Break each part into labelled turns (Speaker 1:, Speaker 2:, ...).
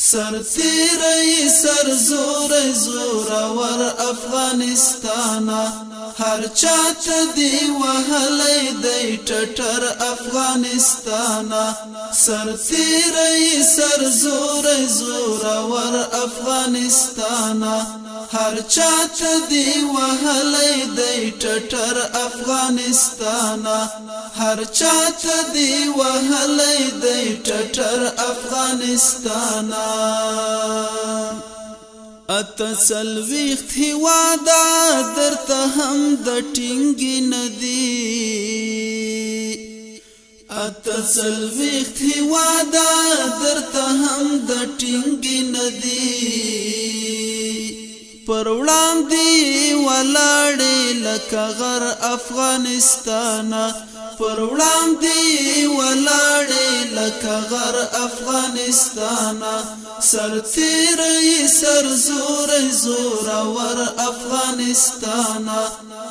Speaker 1: سرتیری سر زور زورور افغانستانا هر چاته دی وهلی دی ټټر افغانستانا سرتیری سر زور زورور افغانستانا هر چاته دی وهلی دی ټټر افغانستانا هر چاته دی وهلی دی ټټر افغانستانا اتسلویخت هوادا درته هم د ټینګی ندی اتسلویخت هوادا درته هم د ټینګی ندی پر وړاندې ولاړې لکه غر افغانستانا پر وړاندې ولاړې لکه غر افغانستانا سرتیری سر زور زورور افغانستانا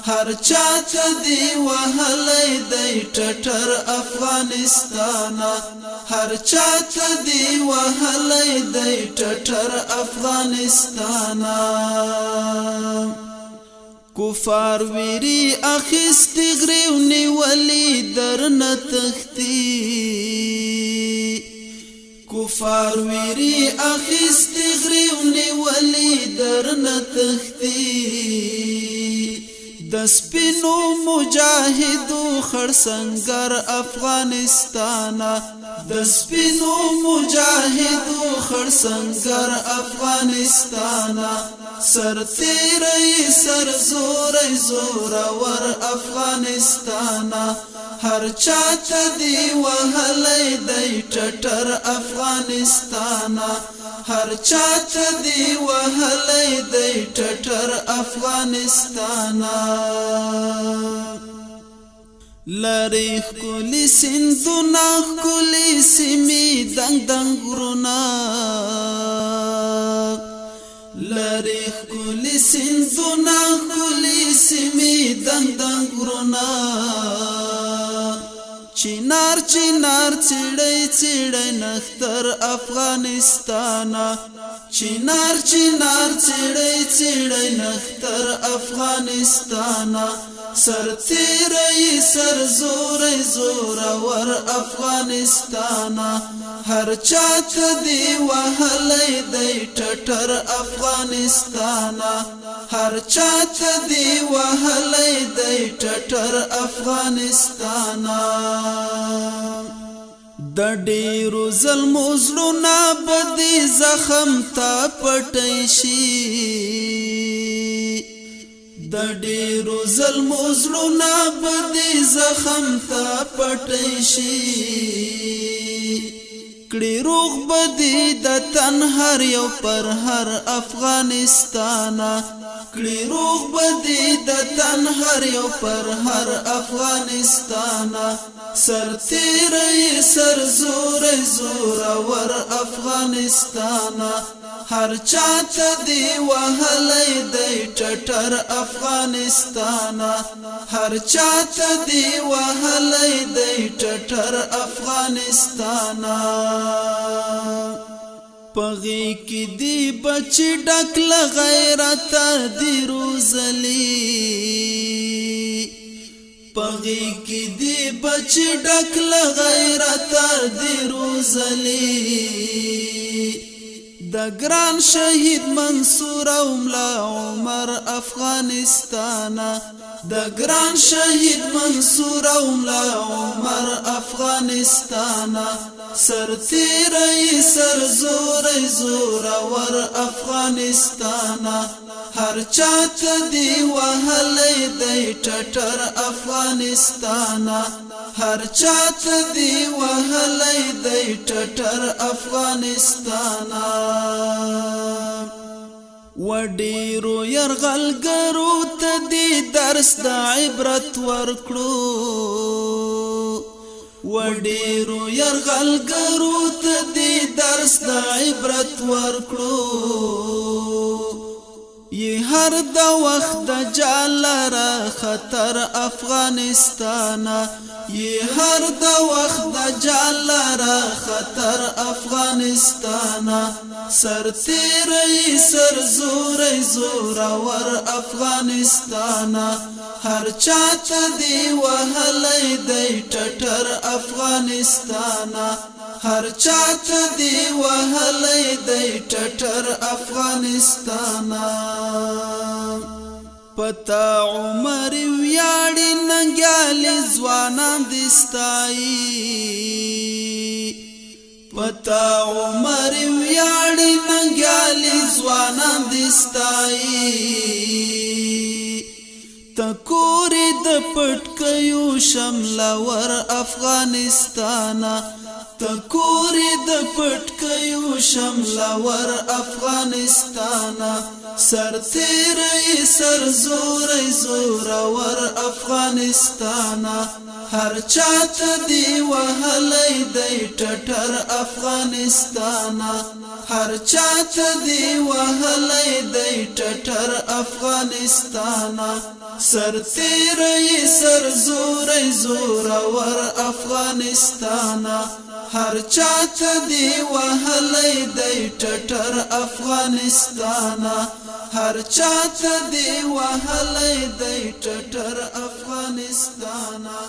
Speaker 1: هر چاته دی وهلی دی ټټر افغانستانا هر چاته دی وهلی دی ټټر افغانستانا کفار ویری اخیستی غریو نیولی درن تختی کفار ویری اخیستی غریو نیولی درن تختی د سپینو مجاهدو خړسنګر افغانستانا د سپینو مجاهدو خړسنګر افغانستانا سرتیری سر زور زورور افغانستانا هر چاته دی وهلی دی ټټر افغانستانا هر چاته دی وهلی دی ټټر افغانستانا لری ښکلي سیندونه ښکلي سیمې دنګ دنګ غرونه لری ښکلي سیندونه ښکلي سیمې دنګ دنګ غرونه چینار چینار څیړی څیړی نختر افغانستانا چینار چینار څیړی څیړی نختر افغانستانا سرتیری سر زور زورور افغانستانا هر چاته دی وهلی دی ټټر افغانستانا هر چاته دی وهلی دی ټټر افغانستانا د ډیرو ظلمو زړونه بدی زخم تا پټی شي د ډیرو ظلمو زړونه بدی زخم تا پټی شي کړي روغ بدی د تن هر یو پر هر افغانستانا کړي روغ بدی د تن هر یو پر هر افغانستانا سرتیری سر زور زورور افغانستانا هر چاته دی وهلی دی ټټر افغانستانا هر چاته دی وهلی دی ټټر افغانستانا پغی کی دی بچی ډکل غیرت دی روزلی پغی کی دی بچی ډکل غیرت دی روزلی د ګران شهید منصور او ملا عمر افغانستانا د ګران شهید منصور او ملا عمر افغانستانا سرتیری سر زور زورور افغانستانا هر چاته دی وهلی دی ټټر افغانستانا هر چاته دی وهلی دی ټټر افغانستانا وډیرو یرغلګرو ته دی درس د عبرت ورکړو وډیرو یرغلګرو ته دی درس د عبرت ورکړو یہ هر د وخت د جالره خطر افغانستانا یہ هر د وخت د جالره خطر افغانستانا سر تیری سر زوری زورور افغانستانا هر چات دی وهلی دی ټټر افغانستانا هر چات دی وهلی دی ټټر افغانستانا پتا عمر ویاړي ننګیالي ځوانان دستایي پتا عمر ویاړي ننګیالي ځوانان دستایي تکوري د پټکيو شملور افغانستانا تکوري د پټکيو شملور افغانستانا سر تیری سر زوری زورور افغانستانا هر چات دی وهلی دی ټټر افغانستانا هر چات دی وهلی دی ټټر افغانستانا سر تیری سر زوری زورور افغانستانا هر چات دی وهلی دی ټټر افغانستانا هر چات دی وهلی دی ټټر افغانستانا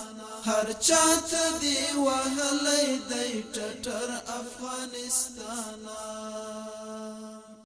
Speaker 1: هر چات دی وهلی دی ټټر افغانستانا